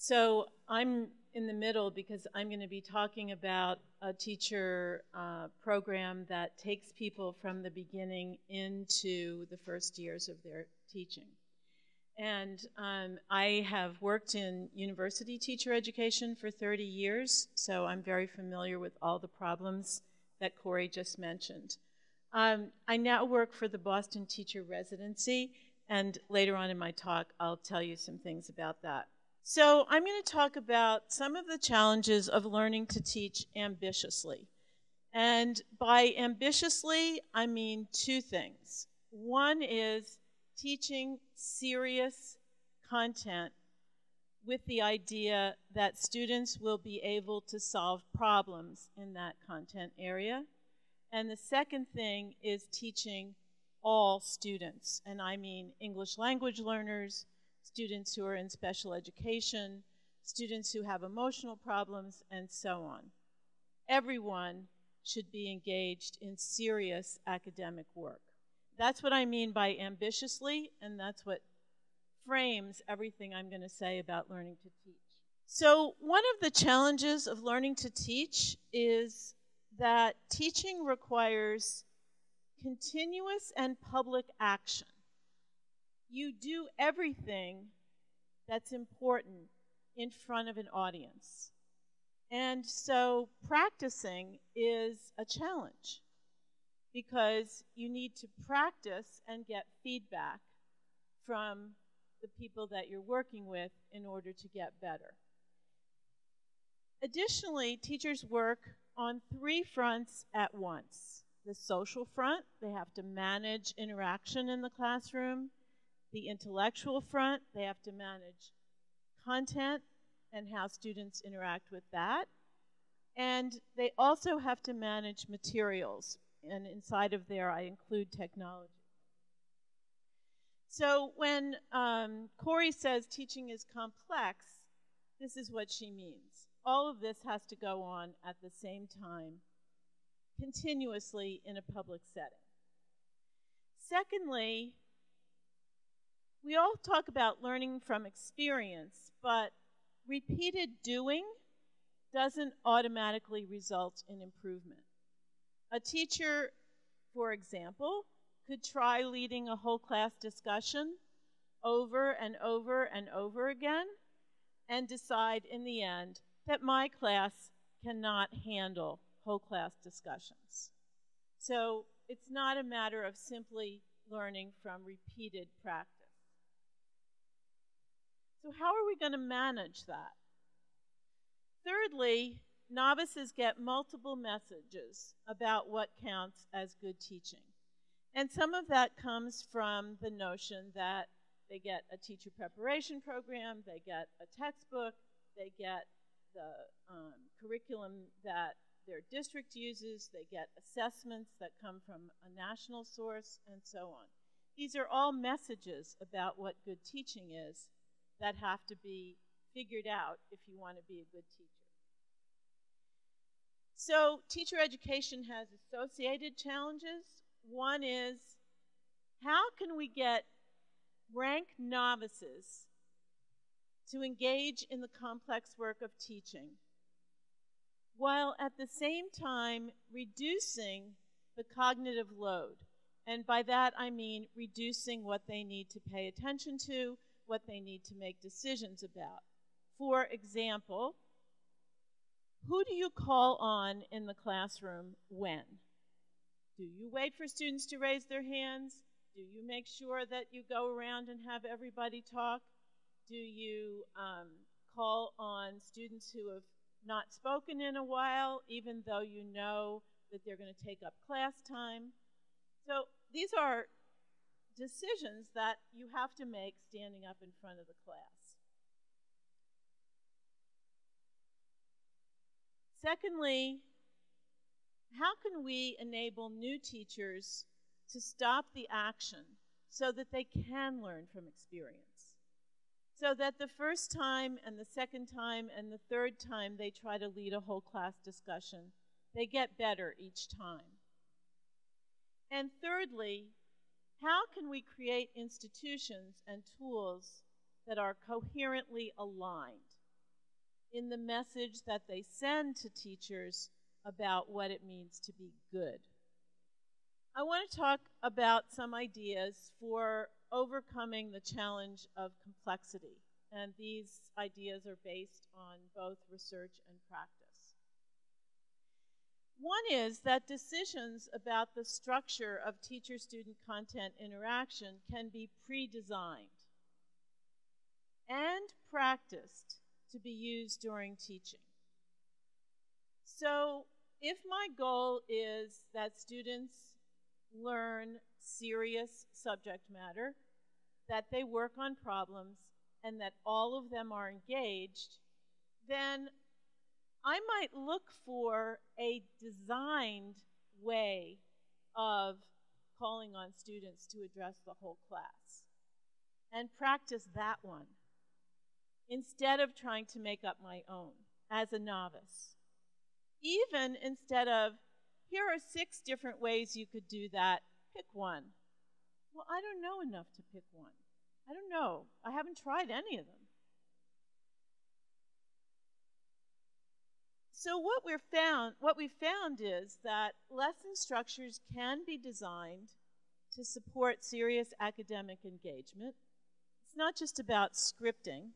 So I'm in the middle because I'm going to be talking about a teacher program that takes people from the beginning into the first years of their teaching. And I have worked in university teacher education for 30 years, so I'm very familiar with all the problems that Corey just mentioned. I now work for the Boston Teacher Residency, and later on in my talk, I'll tell you some things about that. So I'm going to talk about some of the challenges of learning to teach ambitiously. And by ambitiously, I mean two things. One is teaching serious content with the idea that students will be able to solve problems in that content area. And the second thing is teaching all students, and I mean English language learners, students who are in special education, students who have emotional problems, and so on. Everyone should be engaged in serious academic work. That's what I mean by ambitiously, and that's what frames everything I'm going to say about learning to teach. So one of the challenges of learning to teach is that teaching requires continuous and public action. You do everything that's important in front of an audience. And so practicing is a challenge because you need to practice and get feedback from the people that you're working with in order to get better. Additionally, teachers work on three fronts at once. The social front, they have to manage interaction in the classroom. The intellectual front, they have to manage content and how students interact with that. And they also have to manage materials. And inside of there, I include technology. So when Corey says teaching is complex, this is what she means. All of this has to go on at the same time, continuously in a public setting. Secondly, we all talk about learning from experience, but repeated doing doesn't automatically result in improvement. A teacher, for example, could try leading a whole class discussion over and over and over again and decide in the end that my class cannot handle whole class discussions. So it's not a matter of simply learning from repeated practice. So how are we going to manage that? Thirdly, novices get multiple messages about what counts as good teaching. And some of that comes from the notion that they get a teacher preparation program, they get a textbook, they get the curriculum that their district uses, they get assessments that come from a national source, and so on. These are all messages about what good teaching is that have to be figured out if you want to be a good teacher. So teacher education has associated challenges. One is, how can we get rank novices to engage in the complex work of teaching, while at the same time reducing the cognitive load? And by that I mean reducing what they need to pay attention to, what they need to make decisions about. For example, who do you call on in the classroom when? Do you wait for students to raise their hands? Do you make sure that you go around and have everybody talk? Do you call on students who have not spoken in a while, even though you know that they're going to take up class time? So these are decisions that you have to make standing up in front of the class. Secondly, how can we enable new teachers to stop the action so that they can learn from experience? So that the first time and the second time and the third time they try to lead a whole class discussion, they get better each time. And thirdly, how can we create institutions and tools that are coherently aligned? in the message that they send to teachers about what it means to be good. I want to talk about some ideas for overcoming the challenge of complexity, and these ideas are based on both research and practice. One is that decisions about the structure of teacher-student content interaction can be pre-designed and practiced to be used during teaching. So if my goal is that students learn serious subject matter, that they work on problems, and that all of them are engaged, then I might look for a designed way of calling on students to address the whole class and practice that one instead of trying to make up my own as a novice. Even instead of, here are 6 different ways you could do that, pick one. Well, I don't know enough to pick one. I don't know. I haven't tried any of them. So what we found is that lesson structures can be designed to support serious academic engagement. It's not just about scripting.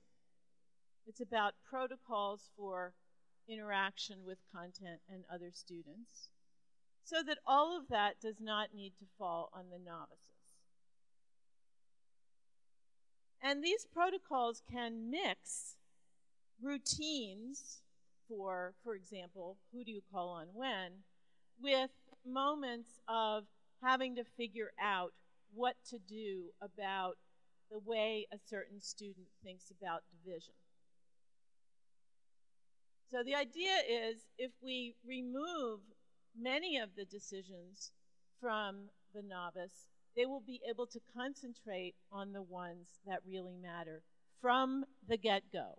It's about protocols for interaction with content and other students, so that all of that does not need to fall on the novices. And these protocols can mix routines for example, who do you call on when, with moments of having to figure out what to do about the way a certain student thinks about division. So the idea is, if we remove many of the decisions from the novice, they will be able to concentrate on the ones that really matter from the get-go.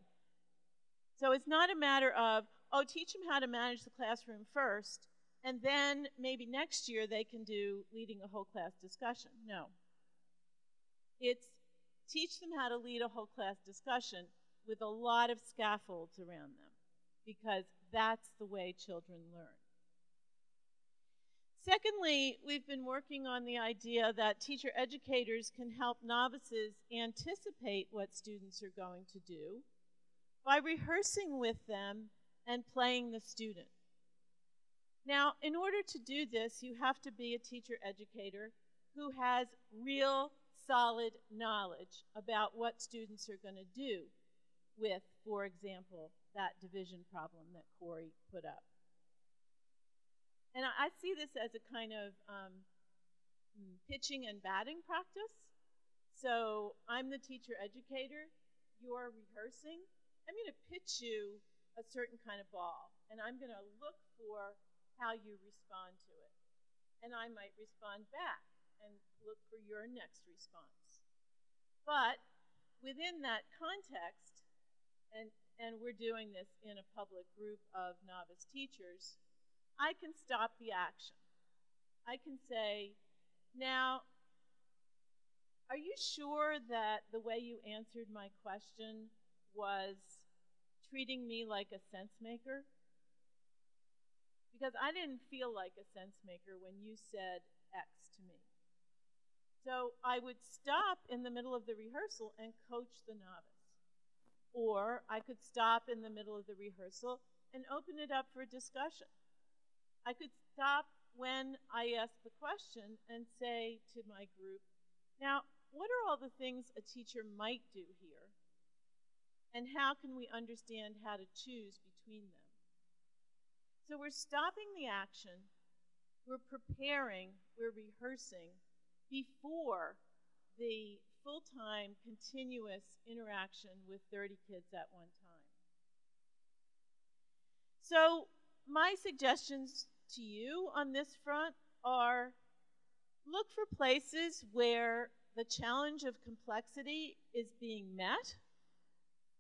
So it's not a matter of, oh, teach them how to manage the classroom first, and then maybe next year they can do leading a whole class discussion. No. It's teach them how to lead a whole class discussion with a lot of scaffolds around them, because that's the way children learn. Secondly, we've been working on the idea that teacher educators can help novices anticipate what students are going to do by rehearsing with them and playing the student. Now, in order to do this, you have to be a teacher educator who has real solid knowledge about what students are going to do with, for example, that division problem that Corey put up. And I see this as a kind of pitching and batting practice. So I'm the teacher educator, you're rehearsing. I'm going to pitch you a certain kind of ball, and I'm going to look for how you respond to it. And I might respond back and look for your next response. But within that context, and we're doing this in a public group of novice teachers, I can stop the action. I can say, now, are you sure that the way you answered my question was treating me like a sense maker? Because I didn't feel like a sense maker when you said X to me. So I would stop in the middle of the rehearsal and coach the novice. Or I could stop in the middle of the rehearsal and open it up for discussion. I could stop when I asked the question and say to my group, now, what are all the things a teacher might do here? And how can we understand how to choose between them? So we're stopping the action, we're preparing, we're rehearsing before the full-time, continuous interaction with 30 kids at one time. So my suggestions to you on this front are, look for places where the challenge of complexity is being met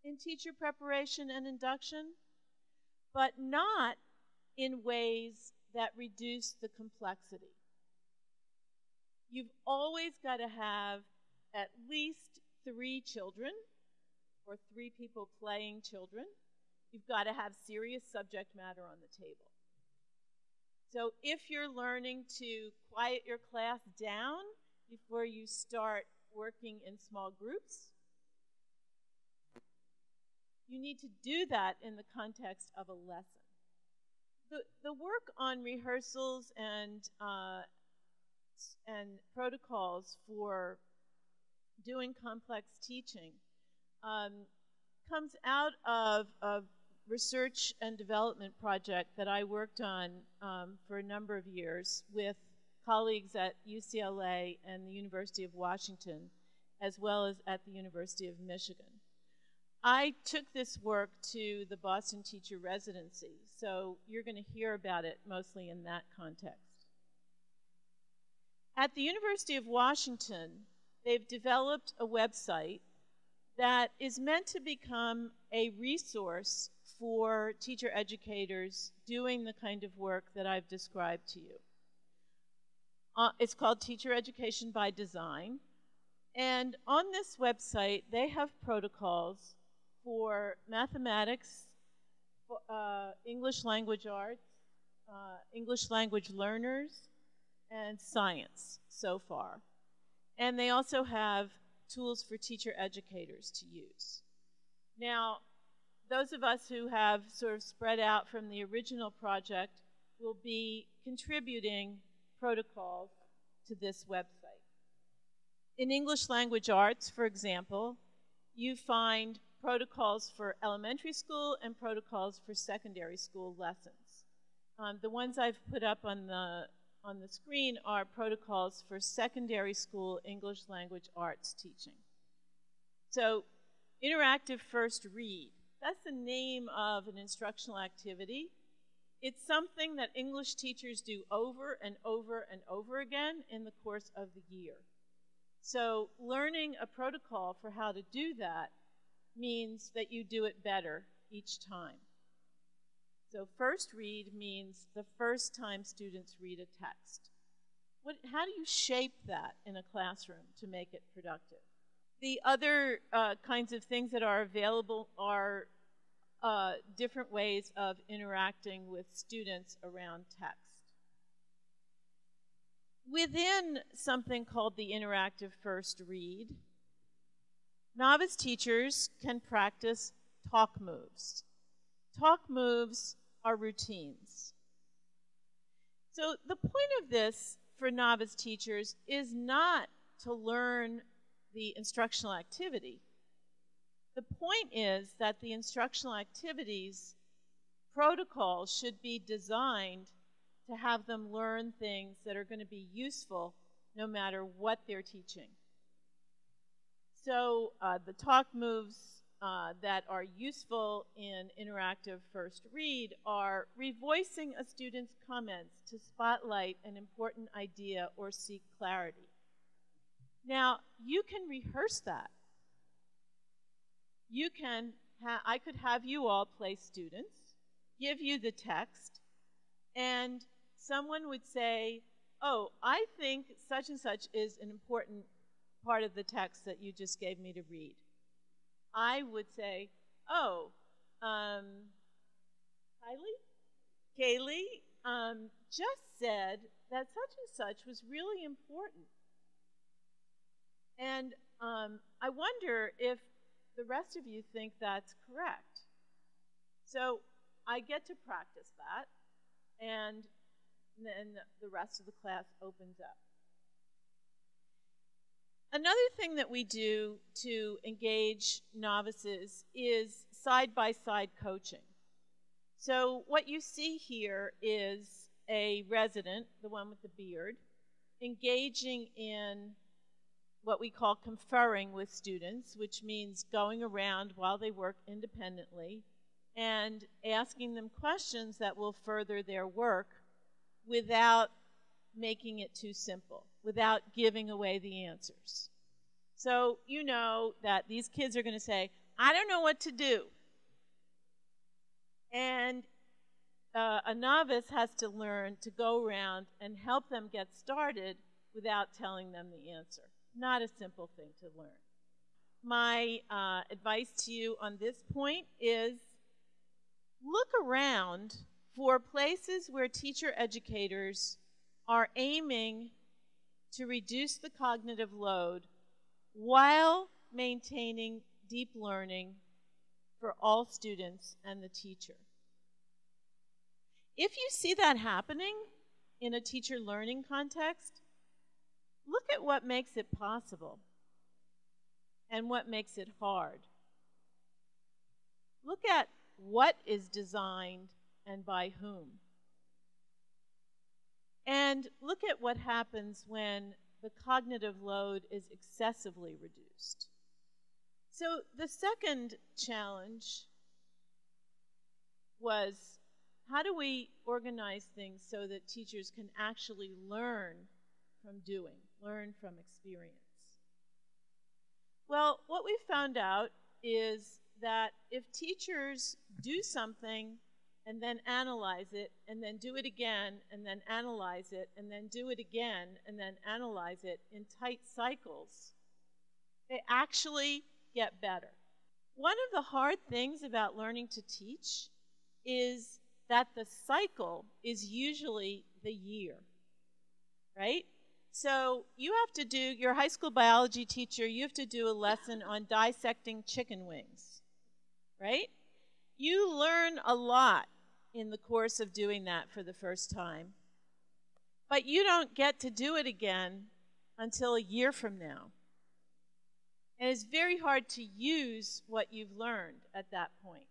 in teacher preparation and induction, but not in ways that reduce the complexity. You've always got to have at least 3 children or 3 people playing children You've got to have serious subject matter on the table. So if you're learning to quiet your class down before you start working in small groups, you need to do that in the context of a lesson. The work on rehearsals and protocols for doing complex teaching comes out of a research and development project that I worked on for a number of years with colleagues at UCLA and the University of Washington, as well as at the University of Michigan. I took this work to the Boston Teacher Residency, so you're going to hear about it mostly in that context. At the University of Washington, they've developed a website that is meant to become a resource for teacher educators doing the kind of work that I've described to you. It's called Teacher Education by Design, and on this website they have protocols for mathematics, English language arts, English language learners, and science so far. And they also have tools for teacher educators to use. Now, those of us who have sort of spread out from the original project will be contributing protocols to this website. In English language arts, for example, you find protocols for elementary school and protocols for secondary school lessons. The ones I've put up on the screen are protocols for secondary school English language arts teaching. So, interactive first read, that's the name of an instructional activity. It's something that English teachers do over and over and over again in the course of the year. So, learning a protocol for how to do that means that you do it better each time. So first read means the first time students read a text. How do you shape that in a classroom to make it productive? The other kinds of things that are available are different ways of interacting with students around text. Within something called the interactive first read, novice teachers can practice talk moves. Talk moves are routines. So the point of this for novice teachers is not to learn the instructional activity. The point is that the instructional activities protocols should be designed to have them learn things that are going to be useful no matter what they're teaching. So the talk moves that are useful in interactive first read are revoicing a student's comments to spotlight an important idea or seek clarity. Now, you can rehearse that. You can, I could have you all play students, give you the text, and someone would say, oh, I think such and such is an important part of the text that you just gave me to read. I would say, oh, Kaylee just said that such and such was really important. And I wonder if the rest of you think that's correct. So I get to practice that, and then the rest of the class opens up. Another thing that we do to engage novices is side-by-side coaching. So what you see here is a resident, the one with the beard, engaging in what we call conferring with students, which means going around while they work independently and asking them questions that will further their work without making it too simple, without giving away the answers. So you know that these kids are going to say, I don't know what to do. And a novice has to learn to go around and help them get started without telling them the answer. Not a simple thing to learn. My advice to you on this point is look around for places where teacher educators are aiming to reduce the cognitive load while maintaining deep learning for all students and the teacher. If you see that happening in a teacher learning context, look at what makes it possible and what makes it hard. Look at what is designed and by whom. And look at what happens when the cognitive load is excessively reduced. So the second challenge was, how do we organize things so that teachers can actually learn from doing, learn from experience? Well, what we found out is that if teachers do something and then analyze it, and then do it again, and then analyze it, and then do it again, and then analyze it in tight cycles, they actually get better. One of the hard things about learning to teach is that the cycle is usually the year, right? So you have to do, your high school biology teacher, you have to do a lesson on dissecting chicken wings, right? You learn a lot in the course of doing that for the first time, but you don't get to do it again until a year from now. And it's very hard to use what you've learned at that point.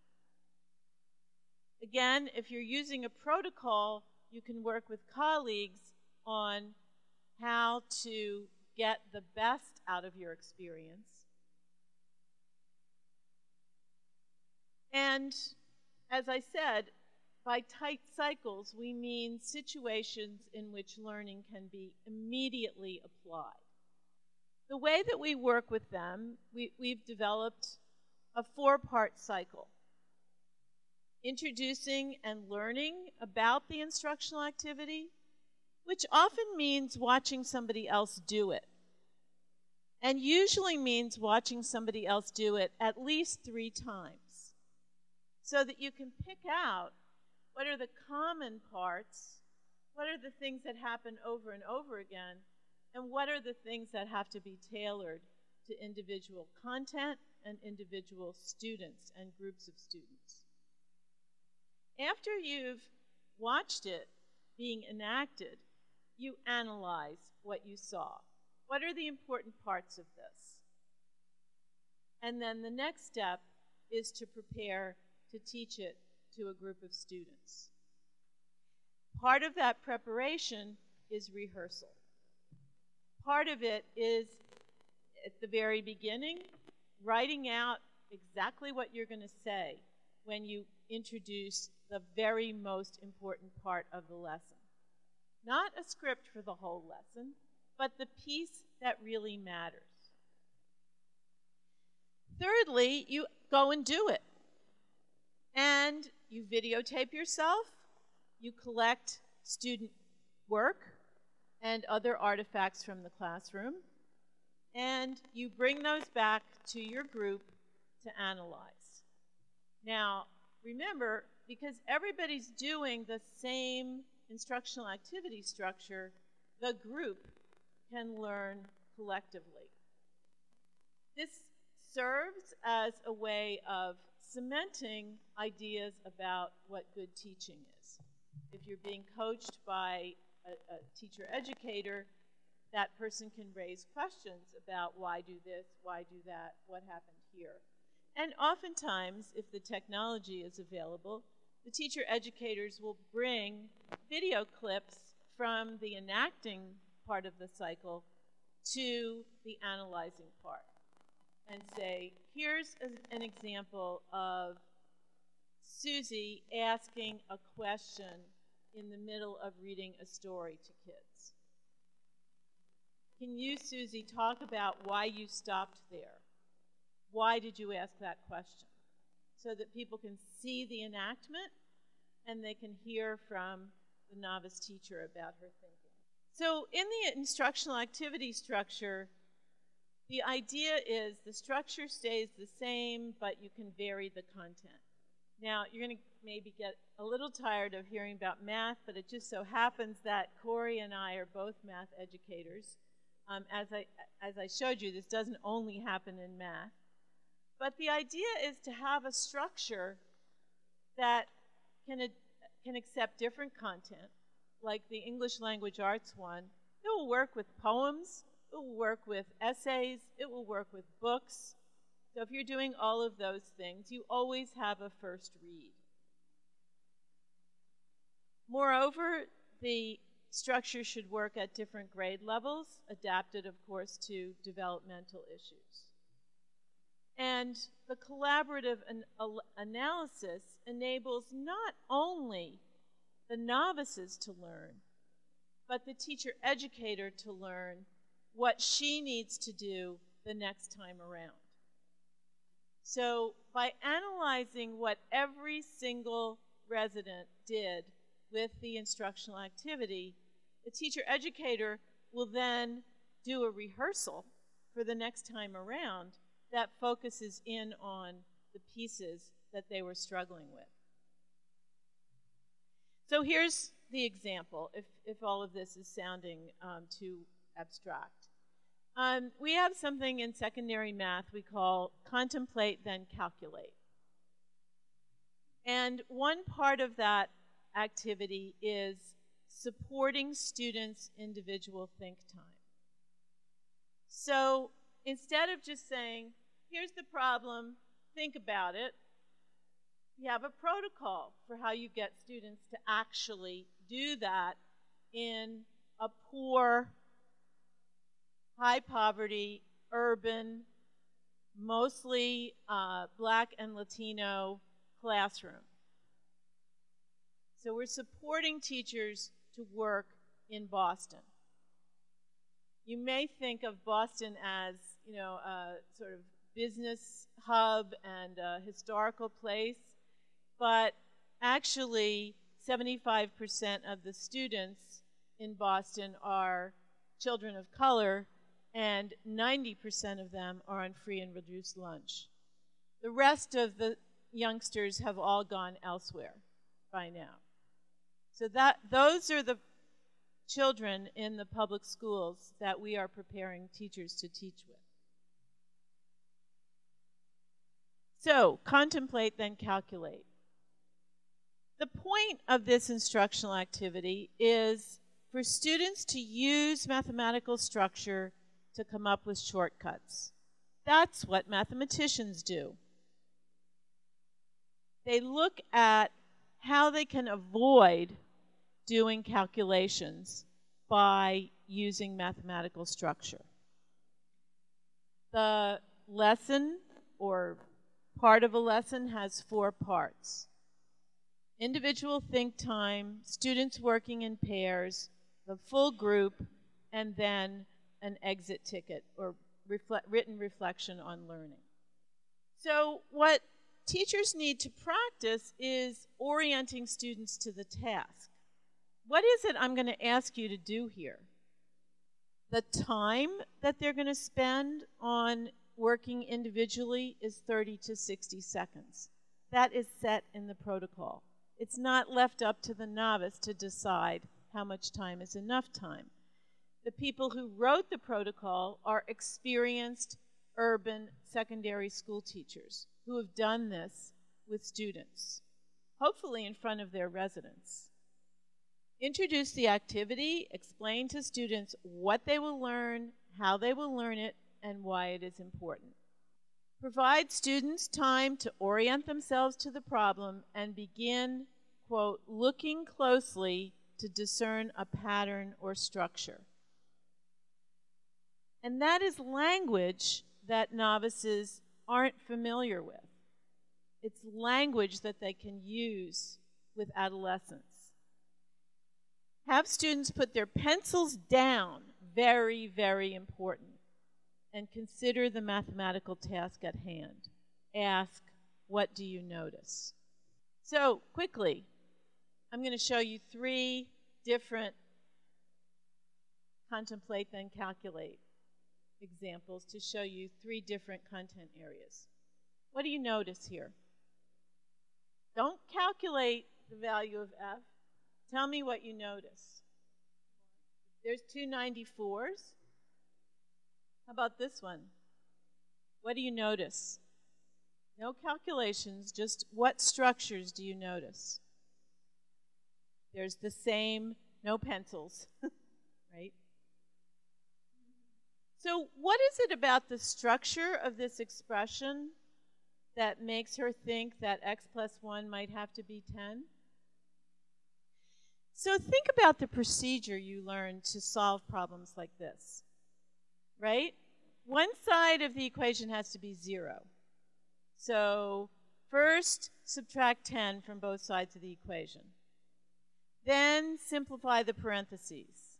Again, if you're using a protocol, you can work with colleagues on how to get the best out of your experience. And as I said, by tight cycles, we mean situations in which learning can be immediately applied. The way that we work with them, we've developed a 4-part cycle. Introducing and learning about the instructional activity, which often means watching somebody else do it. And usually means watching somebody else do it at least 3 times, so that you can pick out what are the common parts, what are the things that happen over and over again, and what are the things that have to be tailored to individual content and individual students and groups of students. After you've watched it being enacted, you analyze what you saw. What are the important parts of this? And then the next step is to prepare to teach it to a group of students. Part of that preparation is rehearsal. Part of it is, at the very beginning, writing out exactly what you're going to say when you introduce the very most important part of the lesson. Not a script for the whole lesson, but the piece that really matters. Thirdly, you go and do it. And you videotape yourself, you collect student work and other artifacts from the classroom, and you bring those back to your group to analyze. Now, remember, because everybody's doing the same instructional activity structure, the group can learn collectively. This serves as a way of cementing ideas about what good teaching is. If you're being coached by a teacher educator, that person can raise questions about why do this, why do that, what happened here. And oftentimes, if the technology is available, the teacher educators will bring video clips from the enacting part of the cycle to the analyzing part and say, here's an example of Susie asking a question in the middle of reading a story to kids. Can you, Susie, talk about why you stopped there? Why did you ask that question? So that people can see the enactment and they can hear from the novice teacher about her thinking. So in the instructional activity structure, the idea is the structure stays the same, but you can vary the content. Now, you're going to maybe get a little tired of hearing about math, but it just so happens that Corey and I are both math educators. As I showed you, this doesn't only happen in math. But the idea is to have a structure that can accept different content, like the English language arts one. It will work with poems, it will work with essays, it will work with books. So if you're doing all of those things, you always have a first read. Moreover, the structure should work at different grade levels, adapted, of course, to developmental issues. And the collaborative analysis enables not only the novices to learn, but the teacher-educator to learn what she needs to do the next time around. So by analyzing what every single resident did with the instructional activity, the teacher-educator will then do a rehearsal for the next time around that focuses in on the pieces that they were struggling with. So here's the example, if all of this is sounding too abstract. We have something in secondary math we call contemplate, then calculate. And one part of that activity is supporting students' individual think time. So instead of just saying, here's the problem, think about it, you have a protocol for how you get students to actually do that in a poor, high poverty, urban, mostly Black and Latino classroom. So we're supporting teachers to work in Boston. You may think of Boston as, you know, a sort of business hub and a historical place, but actually 75% of the students in Boston are children of color, and 90% of them are on free and reduced lunch. The rest of the youngsters have all gone elsewhere by now. So those are the children in the public schools that we are preparing teachers to teach with. So, contemplate, then calculate. The point of this instructional activity is for students to use mathematical structure to come up with shortcuts. That's what mathematicians do. They look at how they can avoid doing calculations by using mathematical structure. The lesson, or part of a lesson, has 4 parts. Individual think time, students working in pairs, the full group, and then an exit ticket, or written reflection on learning. So what teachers need to practice is orienting students to the task. What is it I'm going to ask you to do here? The time that they're going to spend on working individually is 30 to 60 seconds. That is set in the protocol. It's not left up to the novice to decide how much time is enough time. The people who wrote the protocol are experienced urban secondary school teachers who have done this with students, hopefully in front of their residents. Introduce the activity, explain to students what they will learn, how they will learn it, and why it is important. Provide students time to orient themselves to the problem and begin, quote, looking closely to discern a pattern or structure. And that is language that novices aren't familiar with. It's language that they can use with adolescents. Have students put their pencils down, very, very important, and consider the mathematical task at hand. Ask, what do you notice? So, quickly, I'm going to show you 3 different contemplate, then calculate examples to show you 3 different content areas. What do you notice here? calculate the value of f, tell me what you notice. There's two 94s. How about this one? What do you notice? No calculations, just what structures do you notice? There's the same, no pencils, right? So what is it about the structure of this expression that makes her think that x plus 1 might have to be 10? So think about the procedure you learned to solve problems like this, right? One side of the equation has to be 0. So first, subtract 10 from both sides of the equation. Then simplify the parentheses.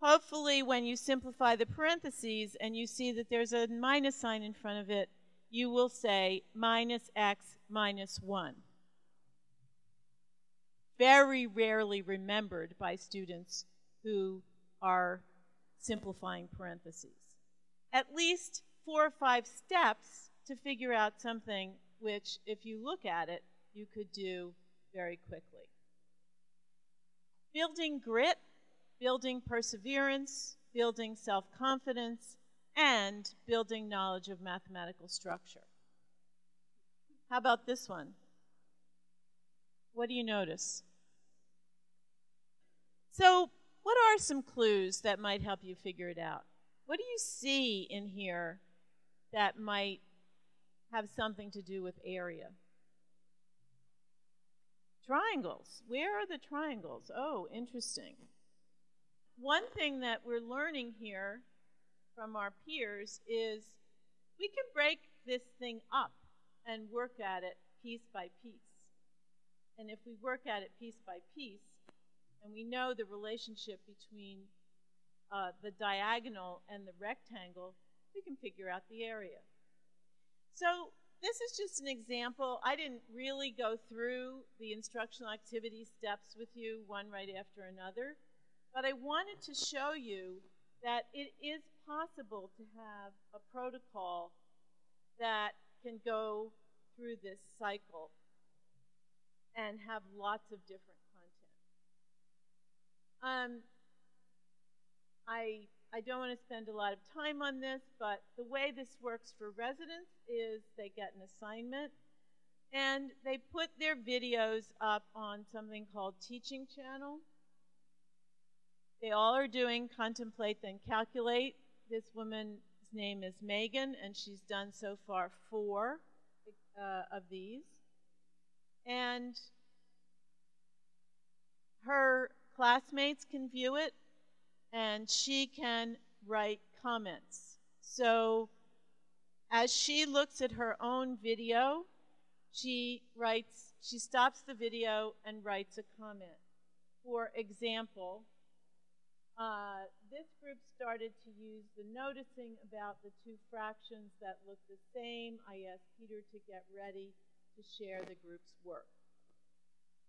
Hopefully, when you simplify the parentheses and you see that there's a minus sign in front of it, you will say minus x minus 1. Very rarely remembered by students who are simplifying parentheses. At least 4 or 5 steps to figure out something which, if you look at it, you could do very quickly. Building grit, building perseverance, building self-confidence, and building knowledge of mathematical structure. How about this one? What do you notice? So, what are some clues that might help you figure it out? What do you see in here that might have something to do with area? Triangles. Where are the triangles? Oh, interesting. One thing that we're learning here from our peers is we can break this thing up and work at it piece by piece. And if we work at it piece by piece, and we know the relationship between the diagonal and the rectangle, we can figure out the area. So this is just an example. I didn't really go through the instructional activity steps with you one right after another, but I wanted to show you that it is possible to have a protocol that can go through this cycle and have lots of different content. I don't want to spend a lot of time on this, but the way this works for residents is they get an assignment and they put their videos up on something called Teaching Channel. They all are doing Contemplate Then Calculate. This woman's name is Megan, and she's done so far 4 of these. And her classmates can view it, and she can write comments. So as she looks at her own video, she stops the video and writes a comment. For example, this group started to use the noticing about the 2 fractions that look the same. I asked Peter to get ready to share the group's work.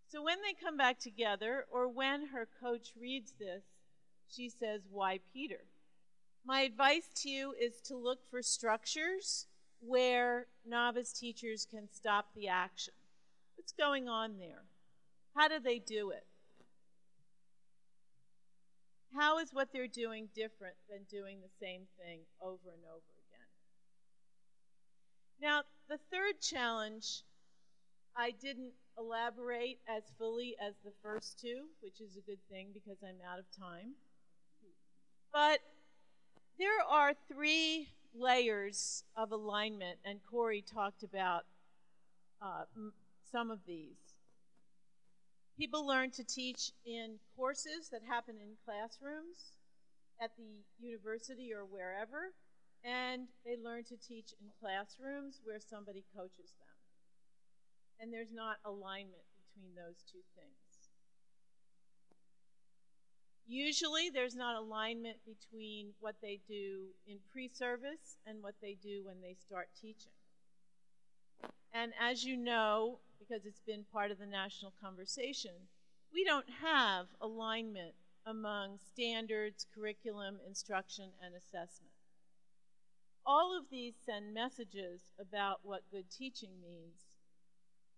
So when they come back together, or when her coach reads this, she says, "Why Peter?" My advice to you is to look for structures where novice teachers can stop the action. What's going on there? How do they do it? How is what they're doing different than doing the same thing over and over again? Now, the third challenge, I didn't elaborate as fully as the first 2, which is a good thing because I'm out of time. But there are 3 layers of alignment, and Corey talked about some of these. People learn to teach in courses that happen in classrooms at the university or wherever, and they learn to teach in classrooms where somebody coaches them. And there's not alignment between those 2 things. Usually there's not alignment between what they do in pre-service and what they do when they start teaching. And as you know, because it's been part of the national conversation, we don't have alignment among standards, curriculum, instruction, and assessment. All of these send messages about what good teaching means.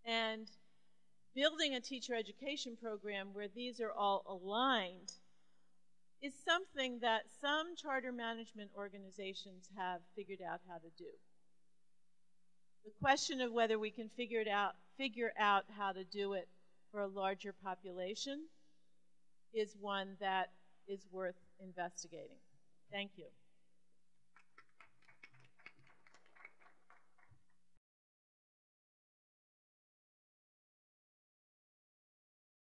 And building a teacher education program where these are all aligned is something that some charter management organizations have figured out how to do. The question of whether we can figure out how to do it for a larger population is one that is worth investigating. Thank you.